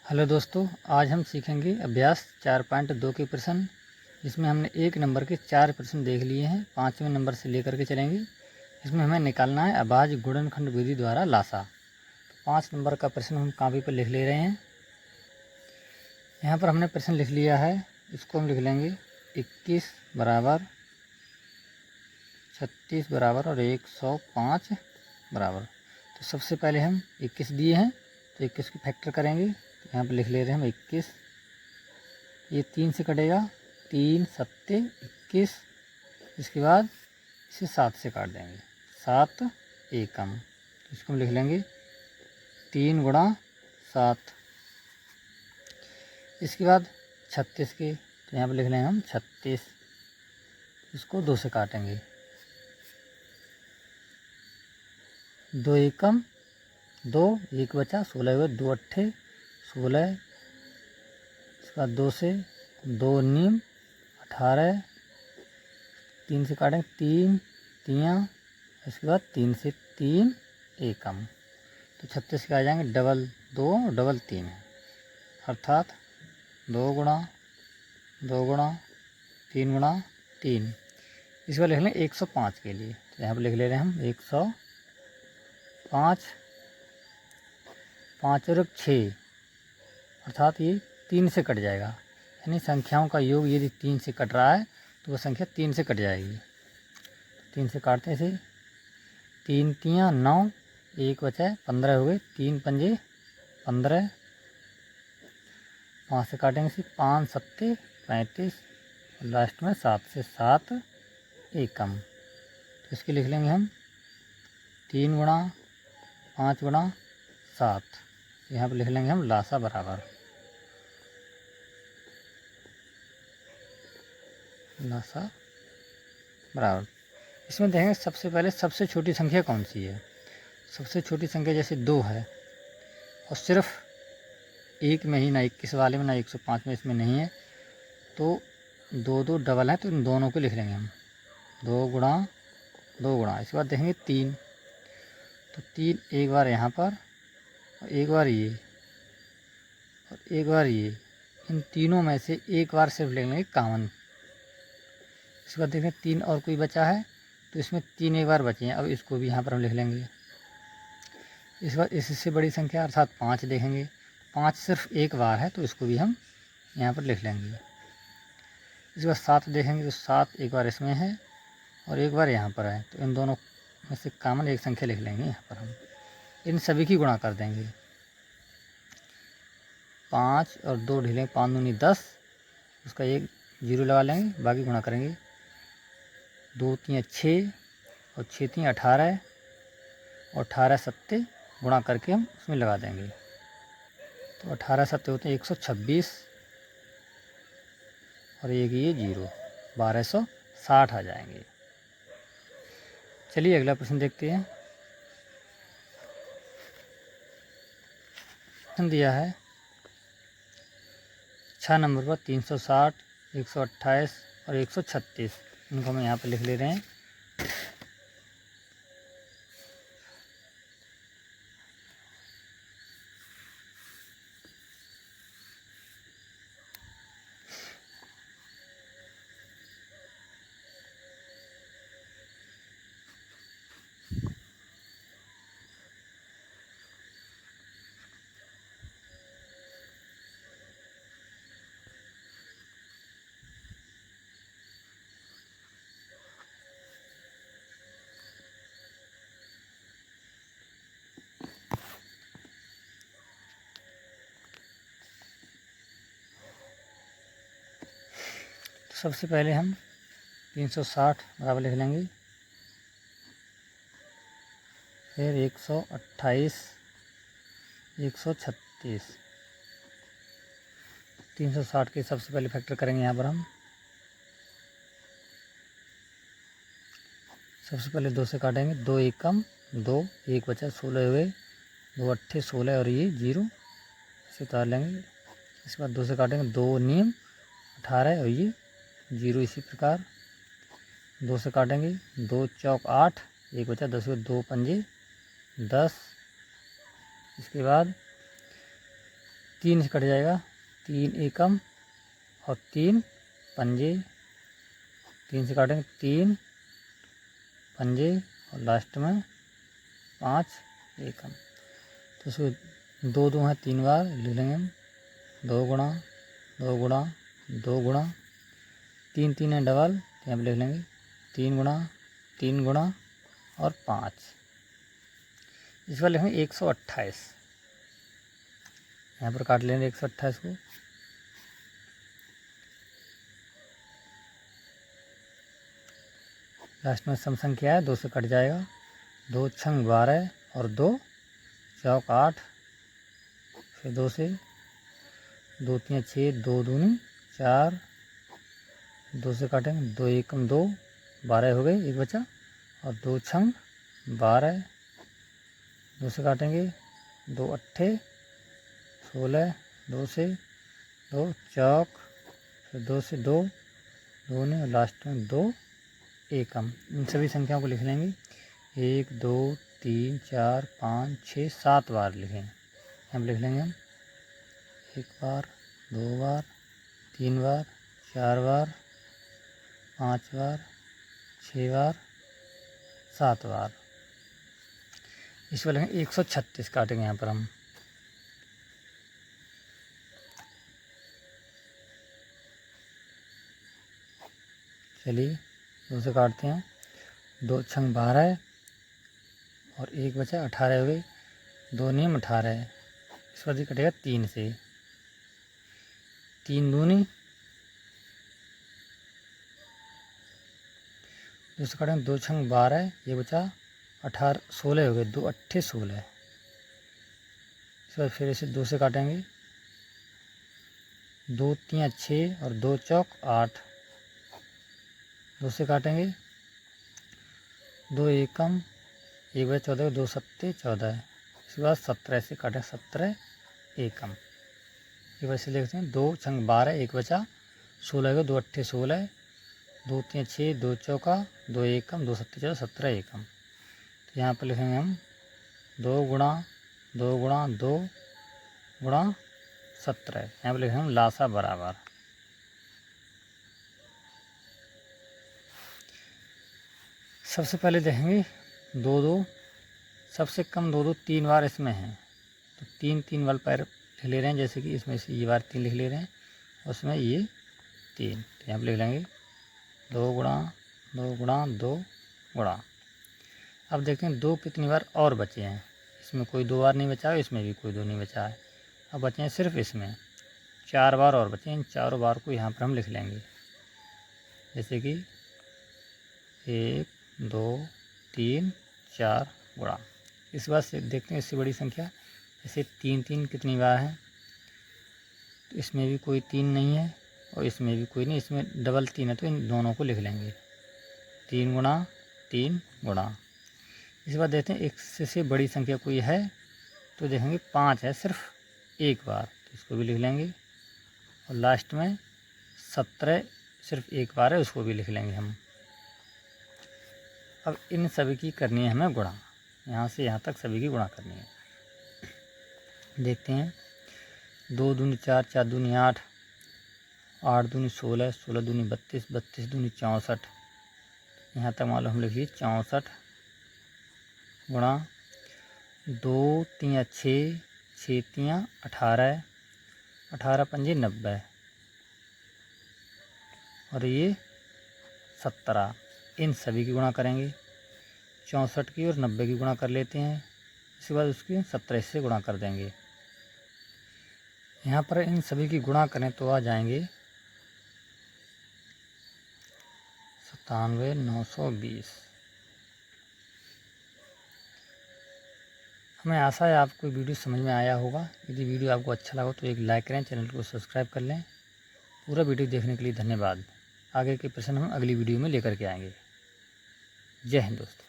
Hello दोस्तों, आज हम सीखेंगे अभ्यास 4.2 के प्रश्न, जिसमें हमने एक नंबर के 4 प्रश्न देख लिए हैं। 5वें नंबर से लेकर के चलेंगे। इसमें हमें निकालना है अभाज्य गुणनखंड विधि द्वारा लासा। 5 नंबर का प्रश्न हम कॉपी पर लिख ले रहे हैं। यहाँ पर हमने प्रश्न लिख लिया है, इसको हम लिख लेंगे 21 बराबर 36 बराबर और 105 बराबर। तो सबसे पहले हम 21 दिए हैं तो 21 की फैक्टर करेंगे। तो यहाँ पर लिख ले रहे हैं हम 21, ये 3 से कटेगा, 3 सत्ते 21। इसके बाद इसे 7 से काट देंगे, 7 एकम। तो इसको हम लिख लेंगे 3 गुणा 7। इसके बाद 36 के, तो यहाँ पर लिख लेंगे हम 36, इसको 2 से काटेंगे, 2 एकम 2, 1 बचा, 16 हुए, 2 अट्ठे 16। इसके बाद 2 से 2 नीम 18, 3 से काटेंगे, 3 तियाँ। इसके बाद 3 से 3 एकम। तो 36 के आ जाएंगे डबल 2 डबल 3, अर्थात 2 गुणा 2 गुणा 3 गुणा 3। इसके बाद लिख लें 105 के लिए। तो यहाँ पर लिख ले रहे हैं हम 105, 5 और 6, अर्थात ये 3 से कट जाएगा। यानी संख्याओं का योग यदि 3 से कट रहा है तो वह संख्या 3 से कट जाएगी। 3 से काटते हैं इसे, 3 तियाँ 9, 1 बचा है, 15 हो गए, 3 पंजे 15, 5 से काटेंगे इसे, 5 सत्ते 35, लास्ट में 7 से 7 एकम। तो इसके लिख लेंगे हम 3 गुणा 5 गुणा 7। यहाँ पर लिख लेंगे हम लासा बराबर लासा बराबर। इसमें देखेंगे सबसे पहले सबसे छोटी संख्या कौन सी है। सबसे छोटी संख्या जैसे 2 है और सिर्फ एक में ही, ना 21 वाले में ना 105 में इसमें नहीं है, तो 2 2 डबल है, तो इन दोनों को लिख लेंगे हम 2 गुणा 2 गुणा। इसके बाद देखेंगे 3, तो 3 एक बार यहाँ पर और एक बार ये और एक बार ये, इन तीनों में से एक बार सिर्फ ले लेंगे कॉमन। इसके बाद देखें 3 और कोई बचा है, तो इसमें 3 एक बार बचे हैं, अब इसको भी यहाँ पर हम लिख लेंगे। इस बार इससे बड़ी संख्या अर्थात 5 देखेंगे, 5 सिर्फ एक बार है, तो इसको भी हम यहाँ पर लिख लेंगे। इसके बाद 7 देखेंगे, तो 7 एक बार इसमें है और एक बार यहाँ पर है, तो इन दोनों में से कॉमन एक संख्या लिख लेंगे। यहाँ पर हम इन सभी की गुणा कर देंगे, 5 और 2 ढीलें, 5 दूनी 10, उसका एक 0 लगा लेंगे, बाकी गुणा करेंगे, 2 तियाँ 6 और 6 तियाँ 18 और 18 सत्ते गुणा करके हम उसमें लगा देंगे। तो 18 सत्ते होते हैं 126 और एक ये 0, 1260 आ जाएंगे। चलिए अगला प्रश्न देखते हैं। प्रश्न दिया है 6 नंबर पर 360, 128 और 136, इनको हम यहाँ पर लिख ले रहे हैं। सबसे पहले हम 360 बराबर लिख लेंगे, फिर 128, 136, 360 के सबसे पहले फैक्टर करेंगे। यहाँ पर हम सबसे पहले 2 से काटेंगे, 2 एकम 2, 1 बचा, 16 हुए, 2 अट्ठे 16 और ये 0, इसे उतार लेंगे। इसके बाद 2 से काटेंगे, 2 नीम 18 और ये 0, इसी प्रकार 2 से काटेंगे, 2 चौक 8, 1 बचा, 10 हुए, 2 पंजे 10। इसके बाद 3 से कट जाएगा, 3 एकम और 3 पंजे, 3 से काटेंगे 3 पंजे और लास्ट में 5 एकम। तो इसको 2 2 हैं 3 बार लिख लेंगे हम, 2 गुणा 2 गुणा 2 गुणा 3 3 है डबल, तो यहाँ पर लिख लेंगे 3 गुणा और 5। इस बार लिखेंगे 128, यहाँ पर काट लेंगे 128 को। लास्ट में सम संख्या है, 2 से कट जाएगा, 2 छंग 12 और 2 चौक 8, फिर 2 से 2 3 6, 2 दूनी 4, 2 से काटेंगे 2 एकम 2, 12 हो गए, एक बचा, और 2 छंग 12, 2 से काटेंगे 2 अट्ठे 16, 2 से 2 चौक, फिर 2 से 2 दूनी और लास्ट में 2 एकम। इन सभी संख्याओं को लिख लेंगे, 1 2 3 4 5 6 7 बार लिखें। हम लिख लेंगे हम 1 बार 2 बार 3 बार 4 बार 5 बार 6 बार 7 बार। इस पर लिखेंगे 136 काटेंगे यहाँ पर हम। चलिए 2 से काटते हैं, 2 छंग 12 और एक बचा 18 हो गई, 2 नियम 18, इस पर कटेगा 3 से, 3 दूनी 2 से काटेंगे 2 छंग 12, ये बचा 18 16 हो गए, 2 अट्ठे 16, इस पर फिर इसे 2 से काटेंगे, 2 3 6 और 2 चौक 8, 2 से काटेंगे, 2 एकम 1 बजे 14, 2 सत्ते 14, इसके बाद 17 से काटें 17 एकम। एक बार से लिखते हैं, 2 छंग 12, एक बचा 16 हो, 2 अट्ठे 16, 2 3 6, 2 चौका 2 एकम, 2 सत्ते 14, 17 एकम। तो यहाँ पर लिखेंगे हम 2 गुणा 2 गुणा 2 गुणा 17, यहाँ पर लिखेंगे हम लासा बराबर। सबसे पहले देखेंगे 2 2, सबसे कम 2 2 3 बार इसमें है, तो 3 3 बार पैर लिख ले रहे हैं, जैसे कि इसमें से ये बार 3 लिख ले रहे हैं, उसमें ये 3, तो यहाँ पर लिख लेंगे 2 गुणा 2 गुणा 2 गुणा। अब देखते हैं 2 कितनी बार और बचे हैं, इसमें कोई 2 बार नहीं बचा है, इसमें भी कोई 2 नहीं बचा है, अब बचे हैं सिर्फ इसमें 4 बार और बचे हैं। इन चारों बार को यहाँ पर हम लिख लेंगे, जैसे कि 1 2 3 4 गुणा। इस बार से देखते हैं इससे बड़ी संख्या, जैसे 3 3 कितनी बार है, तो इसमें भी कोई 3 नहीं है और इसमें भी कोई नहीं, इसमें डबल 3 है, तो इन दोनों को लिख लेंगे 3 गुणा 3 गुणा। इस बार देखते हैं इससे बड़ी संख्या कोई है, तो देखेंगे 5 है सिर्फ एक बार, तो इसको भी लिख लेंगे, और लास्ट में 17 सिर्फ एक बार है, उसको भी लिख लेंगे हम। अब इन सभी की करनी है हमें गुणा, यहाँ से यहाँ तक सभी की गुणा करनी है। देखते हैं, 2 दूनी 4 4 दूनी 8 8 दूनी 16 16 दूनी 32 32 दूनी 64, यहाँ तक मान लो हम लिखिए 64 गुणा 2 3 6 6 3 18 18 पंजे 90 और ये 17। इन सभी की गुणा करेंगे, 64 की और 90 की गुणा कर लेते हैं, इसके बाद उसकी 17 से गुणा कर देंगे। यहाँ पर इन सभी की गुणा करें तो आ जाएंगे 97 920। हमें आशा है आपको वीडियो समझ में आया होगा। यदि वीडियो आपको अच्छा लगा तो एक लाइक करें, चैनल को सब्सक्राइब कर लें। पूरा वीडियो देखने के लिए धन्यवाद। आगे के प्रश्न हम अगली वीडियो में लेकर के आएंगे। जय हिंद दोस्तों।